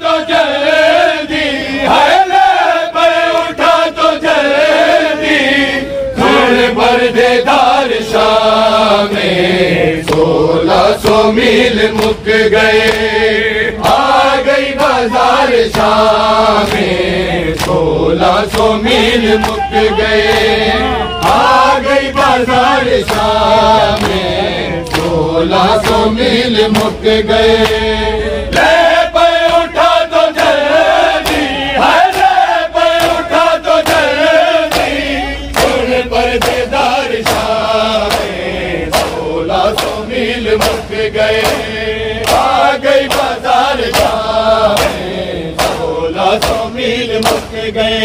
तो जल्दी, हले पर उठा तो जल्दी, थोड़े पर्देदार शाम में 1600 मील मुक गए। आ गई बाजार शाम में 1600 मील मुक गए। आ गई बाजार शाम में 1600 मील मुक गए। ले पर उठा तो जल्दी, ले पर उठा तो जल्दी, थोड़े पर्देदार शाम में 1600 मील मुक गए। आ गई बाजार शाम में 1600 मील मुक गए।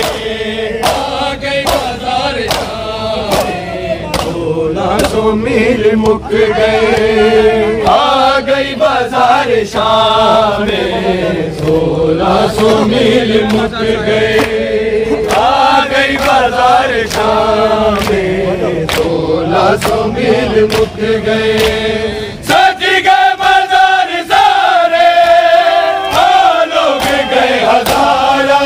आ गई बाजार शाम में 1600 मील मुक गए। आ गई बाजार शाम में 1600 मील मुक गए। आ गई बाजार शाम में 1600 मील मुक गए। सज गए बाजार सारे, लोग गए हजारा।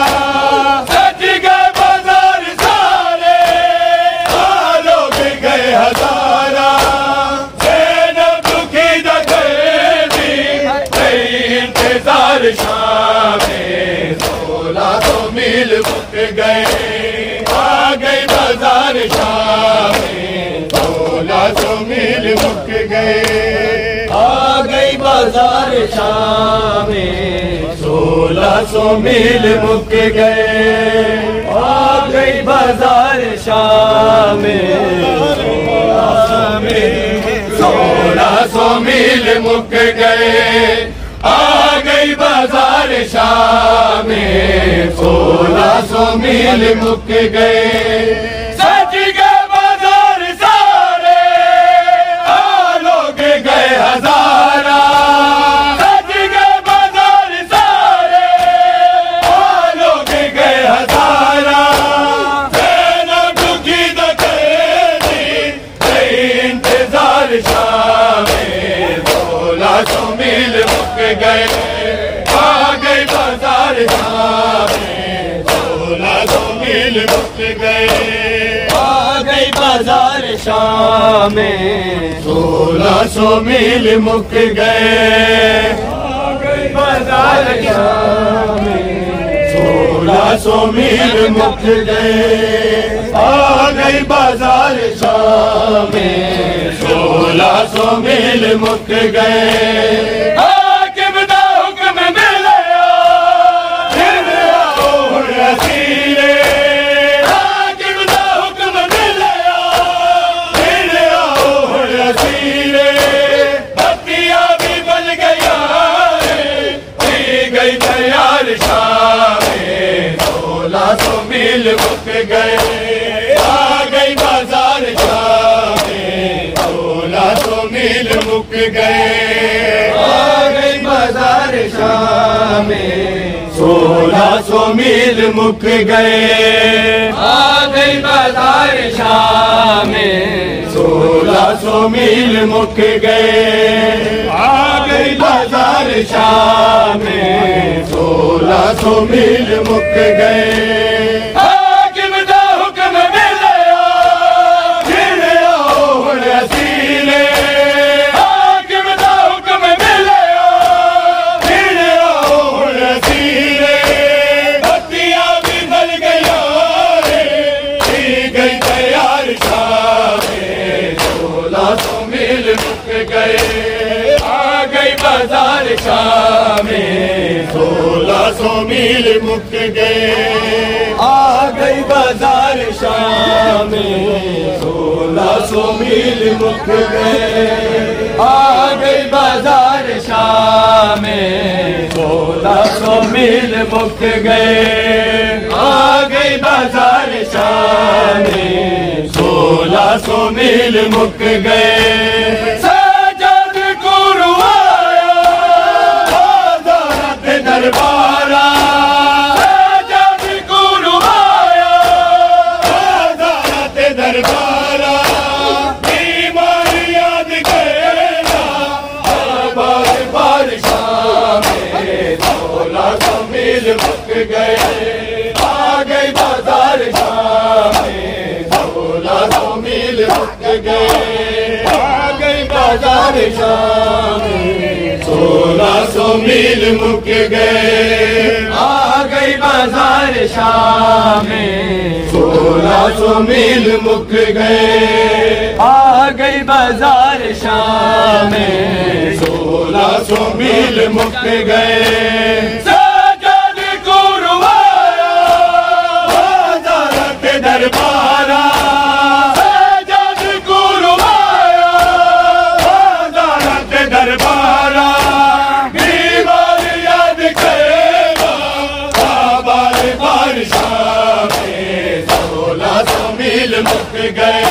सज गए बाजार सारे, लोग गए हजारा। ज़ैनब दुखी दर्दी, इंतजार शाम में 1600 मील मुक गए। आ गई बाजार शाम में 1600 मील मुक गए। आ गई बाजार शाम में 1600 मील मुक गए। आ गई बाजार शाम में 1600 मील मुक गए। आ गई बाजार शाम में 1600 मील मुक गए। सज गए बाजार सारे, लोग गए हजारा। सज गए बाजार सारे, लोग गए हजारा। ज़ैनब दुखी दर्दी, इंतजार शाम में 1600 मील मुक गए। आ गई बाजार शाम में 1600 मील मुक गए। आ गई बाजार शाम में 1600 मील मुक गए। आ गई बाजार शाम में 1600 मील मुक गए। आ गई बाजार शाम में 1600 मील मुक गए। हाकिम दा हुक्म मिलिया, फिर आओ हुण असीरे। हाकिम दा हुक्म मिलिया, फिर आओ हुण असीरे। बत्तियां भी बल गया, की गई तैयार शाम में 1600 मील मुक गए। आ गई बाजार शाम में 1600 मील मुक गए। आ गई बाजार शाम में 1600 मील मुक गए। आ गई बाजार शाम में 1600 मील मुक गए। आ गई बाजार शाम में 1600 मील मुक गए। हाकिम दा हुक्म मिलिया, फिर आओ हुण असीरे। हाकिम दा हुक्म मिलिया, फिर आओ हुण असीरे। बत्तियां भी बल गया, की गई तैयार शाम में 1600 मील मुक गए। आ गई बाजार शाम में 1600 मील मुक गए। आ गई बाजार शाम में 1600 मील मुक गए। आ गई बाजार शाम में 1600 मील मुक गए। आ गई बाजार शाम में 1600 मील मुक गए। सजद को रुआया बाजारत दरबारा। सजद को रुआया बाजारत दरबारा। बीमार याद गया बार बार शाम में 1600 गए, आ गई बाजार शाम में 1600 मील मुक गए, आ गई बाजार शाम में 1600 मील मुक गए, आ गई बाजार शाम में 1600 मील मुक गए, आ गई बाजार शाम में 1600 मील मुक गए। साजद कुरबाया बाजारत दरबारा, साजद कुरबाया बाजारत दरबारा, बीमार याद करेगा बाबार बारिशा में 1600 मील मुक गए,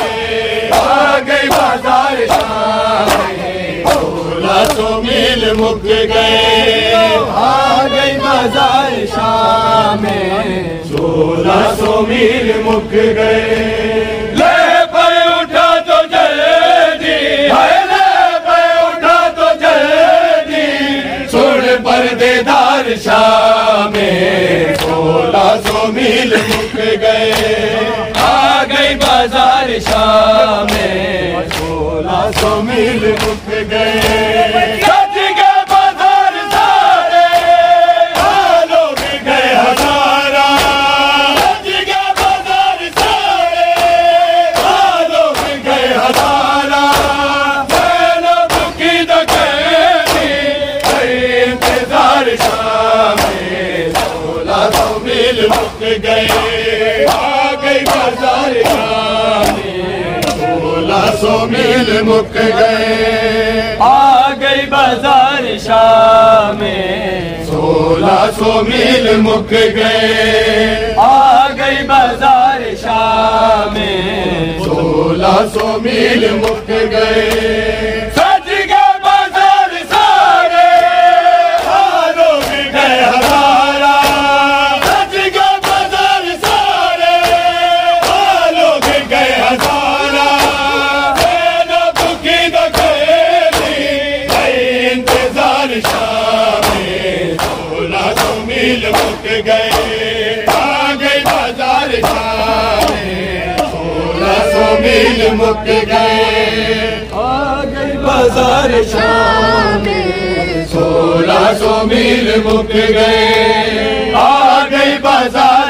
आ गई बाजार शाम में 1600 मील मुक गए, आ गई बाजार शाम में 1600 मील मुक गए। ले पर उठा तो जल्दी, ले पर उठा तो जल्दी, छोड़ पर्देदार शाम में 1600 मील मुक गए, आ गई बाजार शाम में 1600 मील मुक गए। सज गए बाजार सारे, लोग गए हजारा, सज गए बाजार सारे, लोग गए हजारा, लोग की दखेली इंतजार शाम में 1600 मील मुक गए, आ गई बाजार शाम में 1600 मील मुक गए, आ गई बाजार शाम में 1600 मील मुक गए, आ गई बाजार शाम में 1600 मील मुक गए। सज गए बाजार सारे, लोग गए हजारा, सज गए बाजार सारे, लोग गए हजारा, दुखी दखेली इंतजार शाम में 1600 मील मुक गए, आ गई बाजार शाम में 1600 मील मुक गए, आ गई बाजार शाम में 1600 मील मुक गए, आ गई बाजार